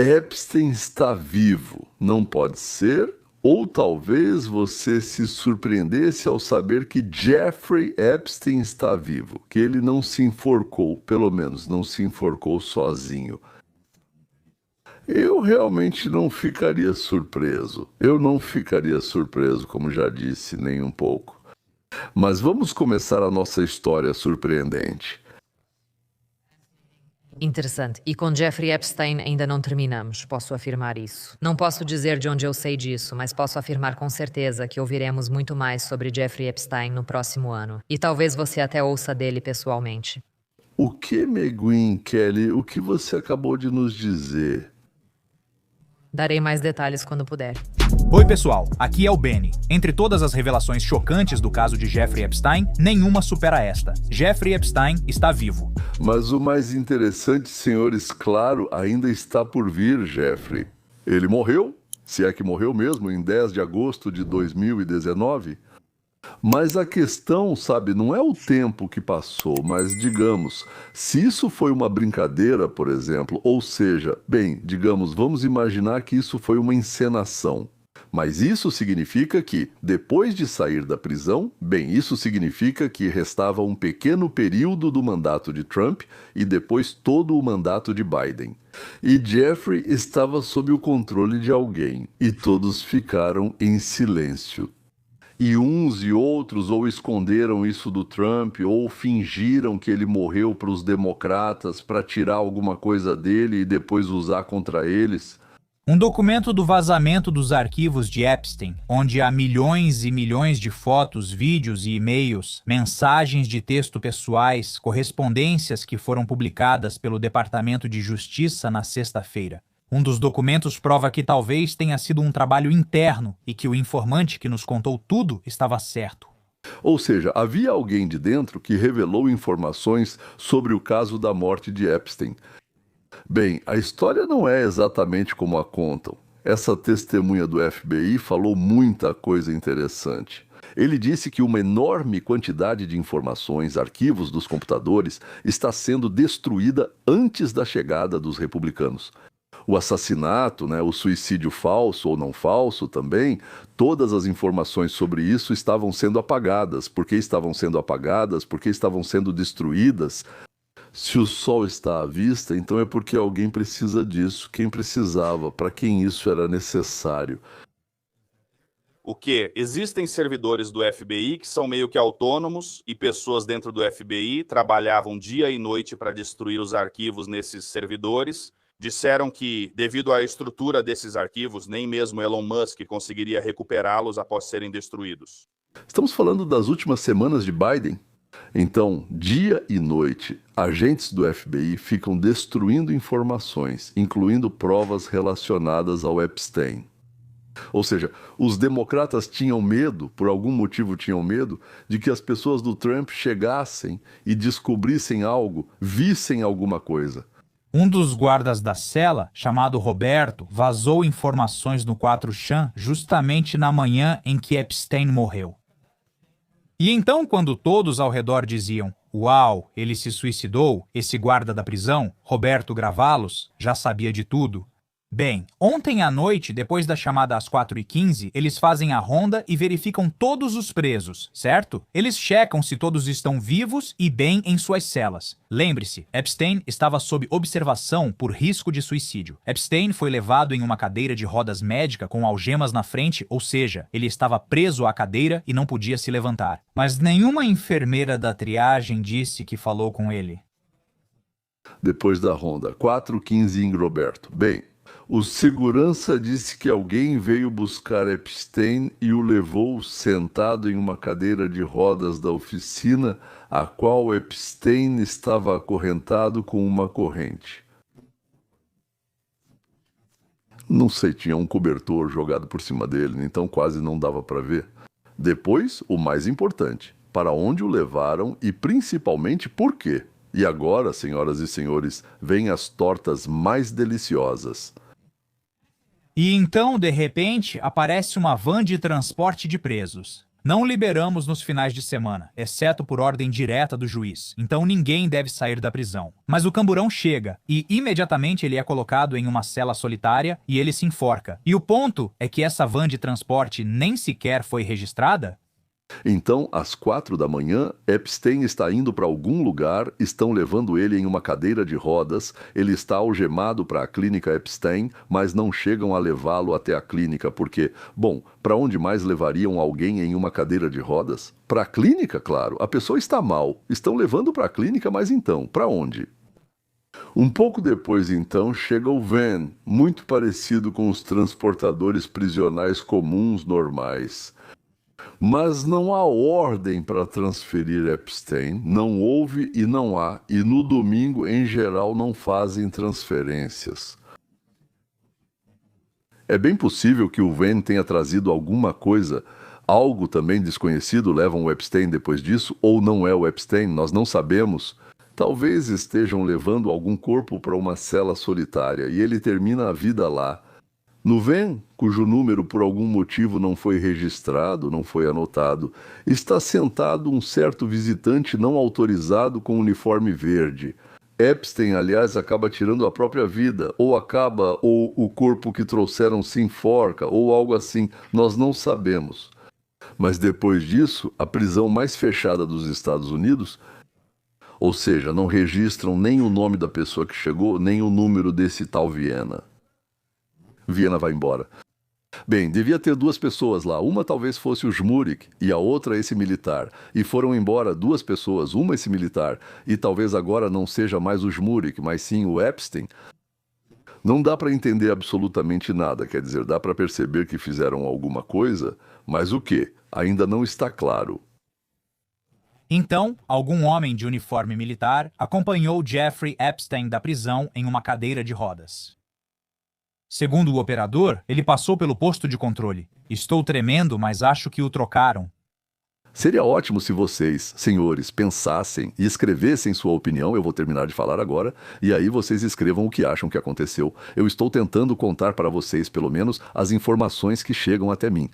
Epstein está vivo, não pode ser? Ou talvez você se surpreendesse ao saber que Jeffrey Epstein está vivo, que ele não se enforcou, pelo menos não se enforcou sozinho. Eu realmente não ficaria surpreso. Eu não ficaria surpreso, como já disse, nem um pouco. Mas vamos começar a nossa história surpreendente. Interessante. E com Jeffrey Epstein ainda não terminamos, posso afirmar isso. Não posso dizer de onde eu sei disso, mas posso afirmar com certeza que ouviremos muito mais sobre Jeffrey Epstein no próximo ano. E talvez você até ouça dele pessoalmente. O que, Meguin, Kelly, o que você acabou de nos dizer? Darei mais detalhes quando puder. Oi pessoal, aqui é o Benny. Entre todas as revelações chocantes do caso de Jeffrey Epstein, nenhuma supera esta. Jeffrey Epstein está vivo. Mas o mais interessante, senhores, claro, ainda está por vir, Jeffrey. Ele morreu, se é que morreu mesmo, em 10 de agosto de 2019. Mas a questão, sabe, não é o tempo que passou, mas digamos, se isso foi uma brincadeira, por exemplo, ou seja, bem, digamos, vamos imaginar que isso foi uma encenação. Mas isso significa que, depois de sair da prisão, bem, isso significa que restava um pequeno período do mandato de Trump e depois todo o mandato de Biden. E Jeffrey estava sob o controle de alguém, e todos ficaram em silêncio. E uns e outros ou esconderam isso do Trump ou fingiram que ele morreu para os democratas para tirar alguma coisa dele e depois usar contra eles. Um documento do vazamento dos arquivos de Epstein, onde há milhões e milhões de fotos, vídeos e e-mails, mensagens de texto pessoais, correspondências que foram publicadas pelo Departamento de Justiça na sexta-feira. Um dos documentos prova que talvez tenha sido um trabalho interno e que o informante que nos contou tudo estava certo. Ou seja, havia alguém de dentro que revelou informações sobre o caso da morte de Epstein. Bem, a história não é exatamente como a contam. Essa testemunha do FBI falou muita coisa interessante. Ele disse que uma enorme quantidade de informações, arquivos dos computadores, está sendo destruída antes da chegada dos republicanos. O assassinato, o suicídio falso ou não falso também, todas as informações sobre isso estavam sendo apagadas. Por que estavam sendo apagadas? Por que estavam sendo destruídas? Se o sol está à vista, então é porque alguém precisa disso. Quem precisava? Para quem isso era necessário? O quê? Existem servidores do FBI que são meio que autônomos e pessoas dentro do FBI trabalhavam dia e noite para destruir os arquivos nesses servidores. Disseram que, devido à estrutura desses arquivos, nem mesmo Elon Musk conseguiria recuperá-los após serem destruídos. Estamos falando das últimas semanas de Biden? Então, dia e noite, agentes do FBI ficam destruindo informações, incluindo provas relacionadas ao Epstein. Ou seja, os democratas tinham medo, por algum motivo tinham medo, de que as pessoas do Trump chegassem e descobrissem algo, vissem alguma coisa. Um dos guardas da cela, chamado Roberto, vazou informações no 4chan justamente na manhã em que Epstein morreu. E então, quando todos ao redor diziam, uau, ele se suicidou, esse guarda da prisão, Roberto Gravalos, já sabia de tudo. Bem, ontem à noite, depois da chamada às 4h15, eles fazem a ronda e verificam todos os presos, certo? Eles checam se todos estão vivos e bem em suas celas. Lembre-se, Epstein estava sob observação por risco de suicídio. Epstein foi levado em uma cadeira de rodas médica com algemas na frente, ou seja, ele estava preso à cadeira e não podia se levantar. Mas nenhuma enfermeira da triagem disse que falou com ele. Depois da ronda, 4h15 em Roberto. Bem, o segurança disse que alguém veio buscar Epstein e o levou sentado em uma cadeira de rodas da oficina, a qual Epstein estava acorrentado com uma corrente. Não sei, tinha um cobertor jogado por cima dele, então quase não dava para ver. Depois, o mais importante, para onde o levaram e principalmente por quê. E agora, senhoras e senhores, vêm as tortas mais deliciosas. E então, de repente, aparece uma van de transporte de presos. Não liberamos nos finais de semana, exceto por ordem direta do juiz, então ninguém deve sair da prisão. Mas o camburão chega, e imediatamente ele é colocado em uma cela solitária e ele se enforca. E o ponto é que essa van de transporte nem sequer foi registrada? Então, às 4 da manhã, Epstein está indo para algum lugar, estão levando ele em uma cadeira de rodas, ele está algemado para a clínica Epstein, mas não chegam a levá-lo até a clínica, porque, bom, para onde mais levariam alguém em uma cadeira de rodas? Para a clínica, claro, a pessoa está mal, estão levando para a clínica, mas então, para onde? Um pouco depois, então, chega o van, muito parecido com os transportadores prisionais comuns normais. Mas não há ordem para transferir Epstein, não houve e não há, e no domingo, em geral, não fazem transferências. É bem possível que o Van tenha trazido alguma coisa, algo também desconhecido levam o Epstein depois disso, ou não é o Epstein, nós não sabemos. Talvez estejam levando algum corpo para uma cela solitária e ele termina a vida lá. No van, cujo número por algum motivo não foi registrado, não foi anotado, está sentado um certo visitante não autorizado com uniforme verde. Epstein, aliás, acaba tirando a própria vida, ou o corpo que trouxeram se enforca, ou algo assim, nós não sabemos. Mas depois disso, a prisão mais fechada dos Estados Unidos, ou seja, não registram nem o nome da pessoa que chegou, nem o número desse tal Viena. Viena vai embora. Bem, devia ter duas pessoas lá. Uma talvez fosse o Jmurik e a outra esse militar. E foram embora duas pessoas, uma esse militar. E talvez agora não seja mais o Jmurik, mas sim o Epstein. Não dá para entender absolutamente nada. Quer dizer, dá para perceber que fizeram alguma coisa, mas o quê? Ainda não está claro. Então, algum homem de uniforme militar acompanhou Jeffrey Epstein da prisão em uma cadeira de rodas. Segundo o operador, ele passou pelo posto de controle. Estou tremendo, mas acho que o trocaram. Seria ótimo se vocês, senhores, pensassem e escrevessem sua opinião. Eu vou terminar de falar agora, e aí vocês escrevam o que acham que aconteceu. Eu estou tentando contar para vocês, pelo menos, as informações que chegam até mim.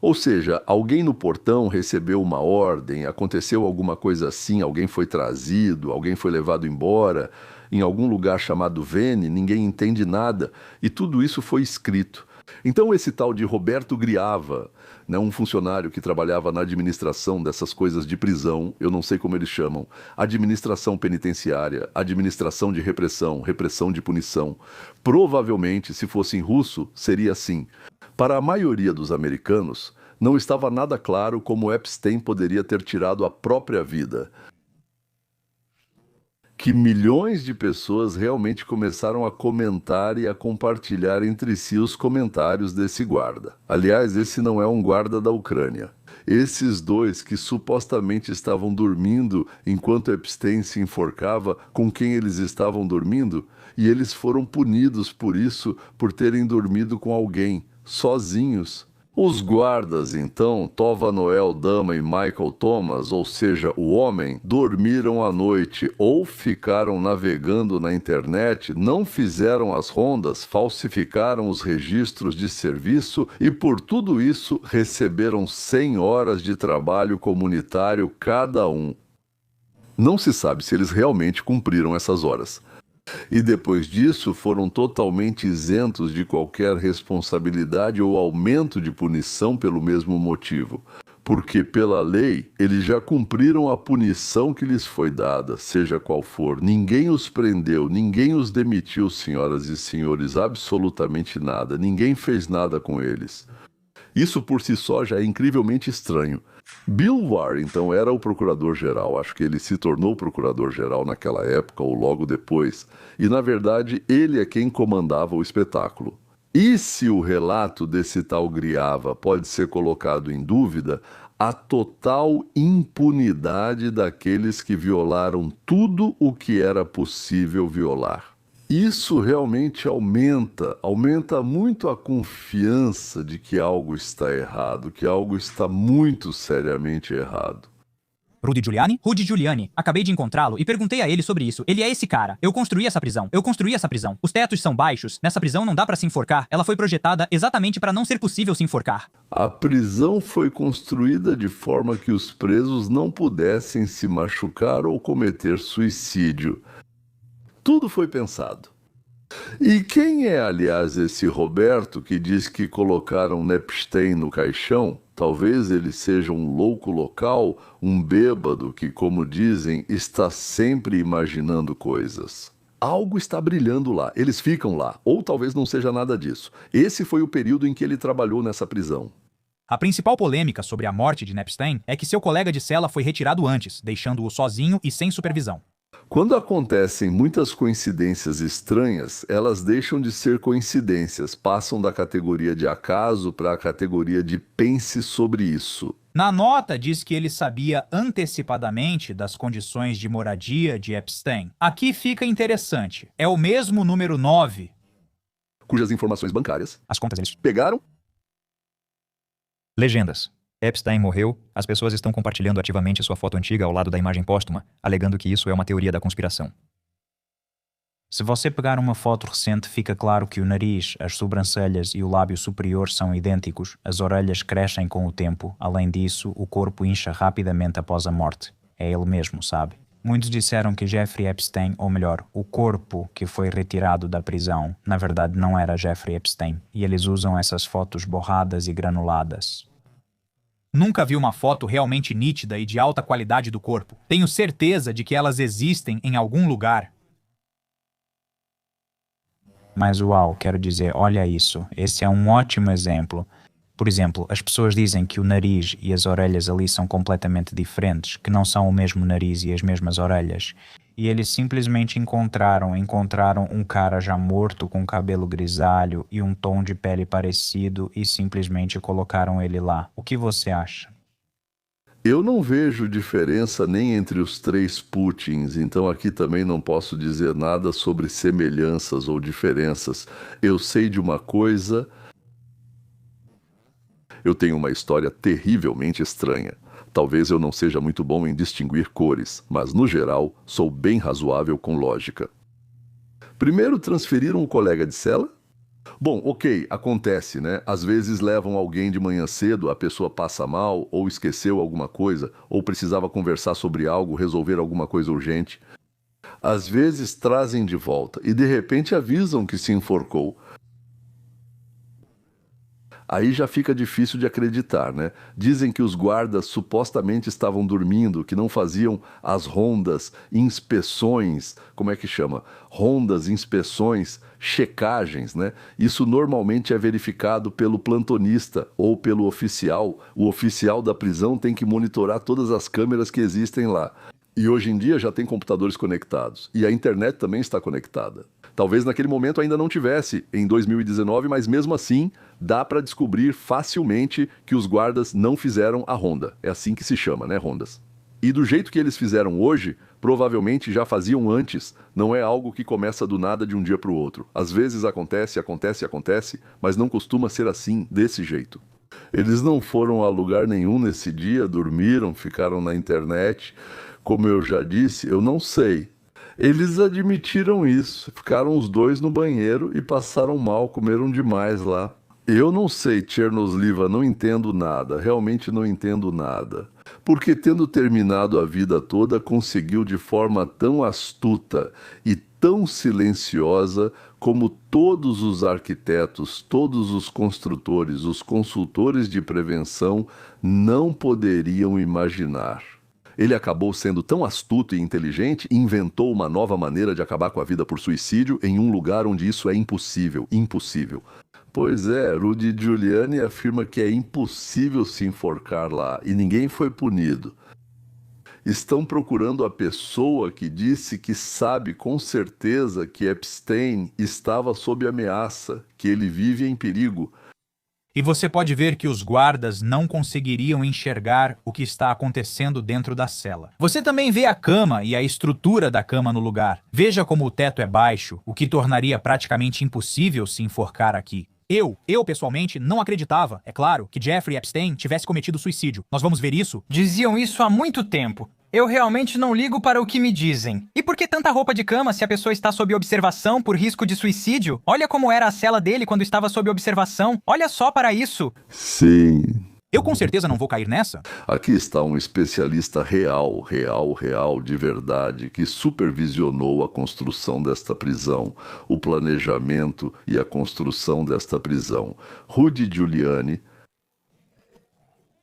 Ou seja, alguém no portão recebeu uma ordem, aconteceu alguma coisa assim, alguém foi trazido, alguém foi levado embora, em algum lugar chamado Vene, ninguém entende nada, e tudo isso foi escrito. Então esse tal de Roberto Griava, né, um funcionário que trabalhava na administração dessas coisas de prisão, eu não sei como eles chamam, administração penitenciária, administração de repressão, repressão de punição, provavelmente, se fosse em russo, seria assim. Para a maioria dos americanos, não estava nada claro como Epstein poderia ter tirado a própria vida. Que milhões de pessoas realmente começaram a comentar e a compartilhar entre si os comentários desse guarda. Aliás, esse não é um guarda da Ucrânia. Esses dois que supostamente estavam dormindo enquanto Epstein se enforcava, com quem eles estavam dormindo, e eles foram punidos por isso, por terem dormido com alguém, sozinhos. Os guardas, então, Tova Noel Dama e Michael Thomas, ou seja, o homem, dormiram à noite ou ficaram navegando na internet, não fizeram as rondas, falsificaram os registros de serviço e, por tudo isso, receberam 100 horas de trabalho comunitário cada um. Não se sabe se eles realmente cumpriram essas horas. E depois disso foram totalmente isentos de qualquer responsabilidade ou aumento de punição pelo mesmo motivo. Porque, pela lei, eles já cumpriram a punição que lhes foi dada, seja qual for. Ninguém os prendeu, ninguém os demitiu, senhoras e senhores, absolutamente nada. Ninguém fez nada com eles. Isso por si só já é incrivelmente estranho. Bill Barr, então, era o procurador-geral. Acho que ele se tornou procurador-geral naquela época ou logo depois. E, na verdade, ele é quem comandava o espetáculo. E se o relato desse tal Griava pode ser colocado em dúvida, a total impunidade daqueles que violaram tudo o que era possível violar. Isso realmente aumenta muito a confiança de que algo está errado, que algo está muito seriamente errado. Rudy Giuliani? Rudy Giuliani. Acabei de encontrá-lo e perguntei a ele sobre isso. Ele é esse cara. Eu construí essa prisão. Os tetos são baixos. Nessa prisão não dá pra se enforcar. Ela foi projetada exatamente para não ser possível se enforcar. A prisão foi construída de forma que os presos não pudessem se machucar ou cometer suicídio. Tudo foi pensado. E quem é, aliás, esse Roberto que diz que colocaram Epstein no caixão? Talvez ele seja um louco local, um bêbado que, como dizem, está sempre imaginando coisas. Algo está brilhando lá, eles ficam lá, ou talvez não seja nada disso. Esse foi o período em que ele trabalhou nessa prisão. A principal polêmica sobre a morte de Epstein é que seu colega de cela foi retirado antes, deixando-o sozinho e sem supervisão. Quando acontecem muitas coincidências estranhas, elas deixam de ser coincidências, passam da categoria de acaso para a categoria de pense sobre isso. Na nota diz que ele sabia antecipadamente das condições de moradia de Epstein. Aqui fica interessante. É o mesmo número 9. Cujas informações bancárias As contas eles pegaram. Legendas. Epstein morreu, as pessoas estão compartilhando ativamente sua foto antiga ao lado da imagem póstuma, alegando que isso é uma teoria da conspiração. Se você pegar uma foto recente, fica claro que o nariz, as sobrancelhas e o lábio superior são idênticos, as orelhas crescem com o tempo, além disso, o corpo incha rapidamente após a morte. É ele mesmo, sabe? Muitos disseram que Jeffrey Epstein, ou melhor, o corpo que foi retirado da prisão, na verdade não era Jeffrey Epstein, e eles usam essas fotos borradas e granuladas. Nunca vi uma foto realmente nítida e de alta qualidade do corpo. Tenho certeza de que elas existem em algum lugar. Mas uau, quero dizer, olha isso, esse é um ótimo exemplo. Por exemplo, as pessoas dizem que o nariz e as orelhas ali são completamente diferentes, que não são o mesmo nariz e as mesmas orelhas. E eles simplesmente encontraram um cara já morto com cabelo grisalho e um tom de pele parecido e simplesmente colocaram ele lá. O que você acha? Eu não vejo diferença nem entre os três Putins, então aqui também não posso dizer nada sobre semelhanças ou diferenças. Eu sei de uma coisa. Eu tenho uma história terrivelmente estranha. Talvez eu não seja muito bom em distinguir cores, mas no geral sou bem razoável com lógica. Primeiro transferiram um colega de cela? Bom, ok, acontece, né? Às vezes levam alguém de manhã cedo, a pessoa passa mal, ou esqueceu alguma coisa, ou precisava conversar sobre algo, resolver alguma coisa urgente. Às vezes trazem de volta e de repente avisam que se enforcou. Aí já fica difícil de acreditar, né? Dizem que os guardas supostamente estavam dormindo, que não faziam as rondas, inspeções, como é que chama? Rondas, inspeções, checagens, né? Isso normalmente é verificado pelo plantonista ou pelo oficial. O oficial da prisão tem que monitorar todas as câmeras que existem lá. E hoje em dia já tem computadores conectados. E a internet também está conectada. Talvez naquele momento ainda não tivesse, em 2019, mas mesmo assim dá para descobrir facilmente que os guardas não fizeram a ronda. É assim que se chama, né, rondas? E do jeito que eles fizeram hoje, provavelmente já faziam antes. Não é algo que começa do nada de um dia para o outro. Às vezes acontece, mas não costuma ser assim, desse jeito. Eles não foram a lugar nenhum nesse dia, dormiram, ficaram na internet. Como eu já disse, eu não sei. Eles admitiram isso, ficaram os dois no banheiro e passaram mal, comeram demais lá. Eu não sei, Chernosliva, não entendo nada, realmente não entendo nada. Porque tendo terminado a vida toda, conseguiu de forma tão astuta e tão silenciosa como todos os arquitetos, todos os construtores, os consultores de prevenção não poderiam imaginar. Ele acabou sendo tão astuto e inteligente e inventou uma nova maneira de acabar com a vida por suicídio em um lugar onde isso é impossível. Impossível. Pois é, Rudy Giuliani afirma que é impossível se enforcar lá e ninguém foi punido. Estão procurando a pessoa que disse que sabe com certeza que Epstein estava sob ameaça, que ele vive em perigo. E você pode ver que os guardas não conseguiriam enxergar o que está acontecendo dentro da cela. Você também vê a cama e a estrutura da cama no lugar. Veja como o teto é baixo, o que tornaria praticamente impossível se enforcar aqui. Eu pessoalmente não acreditava, é claro, que Jeffrey Epstein tivesse cometido suicídio. Nós vamos ver isso? Diziam isso há muito tempo. Eu realmente não ligo para o que me dizem. E por que tanta roupa de cama se a pessoa está sob observação por risco de suicídio? Olha como era a cela dele quando estava sob observação. Olha só para isso. Sim. Eu com certeza não vou cair nessa. Aqui está um especialista real, de verdade, que supervisionou a construção desta prisão, o planejamento e a construção desta prisão. Rudy Giuliani.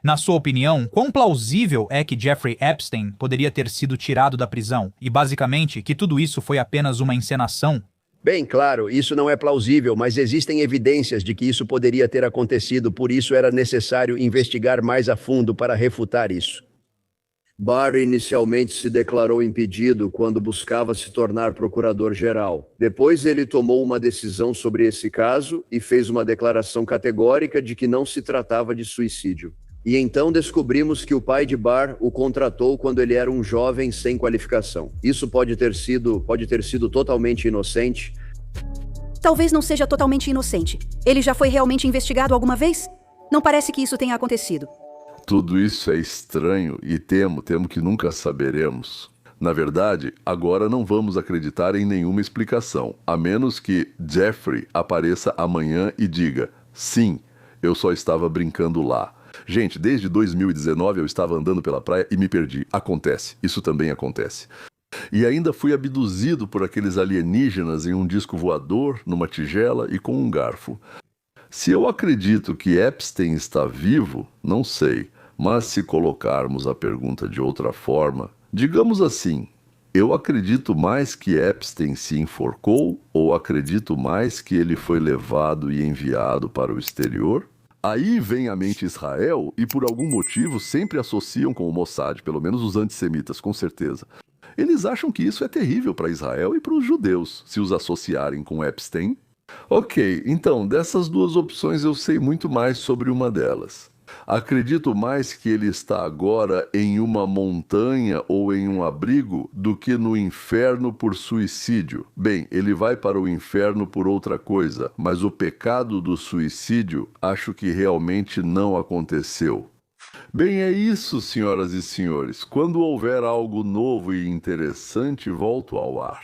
Na sua opinião, quão plausível é que Jeffrey Epstein poderia ter sido tirado da prisão e, basicamente, que tudo isso foi apenas uma encenação? Bem, claro, isso não é plausível, mas existem evidências de que isso poderia ter acontecido, por isso era necessário investigar mais a fundo para refutar isso. Barr inicialmente se declarou impedido quando buscava se tornar procurador-geral. Depois ele tomou uma decisão sobre esse caso e fez uma declaração categórica de que não se tratava de suicídio. E então descobrimos que o pai de Barr o contratou quando ele era um jovem sem qualificação. Isso pode ter sido totalmente inocente. Talvez não seja totalmente inocente. Ele já foi realmente investigado alguma vez? Não parece que isso tenha acontecido. Tudo isso é estranho e temo que nunca saberemos. Na verdade, agora não vamos acreditar em nenhuma explicação, a menos que Jeffrey apareça amanhã e diga: sim, eu só estava brincando lá. Gente, desde 2019 eu estava andando pela praia e me perdi. Acontece, isso também acontece. E ainda fui abduzido por aqueles alienígenas em um disco voador, numa tigela e com um garfo. Se eu acredito que Epstein está vivo, não sei. Mas se colocarmos a pergunta de outra forma, digamos assim: eu acredito mais que Epstein se enforcou ou acredito mais que ele foi levado e enviado para o exterior? Aí vem à mente Israel e por algum motivo sempre associam com o Mossad, pelo menos os antissemitas, com certeza. Eles acham que isso é terrível para Israel e para os judeus, se os associarem com Epstein. Ok, então, dessas duas opções eu sei muito mais sobre uma delas. Acredito mais que ele está agora em uma montanha ou em um abrigo do que no inferno por suicídio. Bem, ele vai para o inferno por outra coisa, mas o pecado do suicídio acho que realmente não aconteceu. Bem, é isso, senhoras e senhores. Quando houver algo novo e interessante, volto ao ar.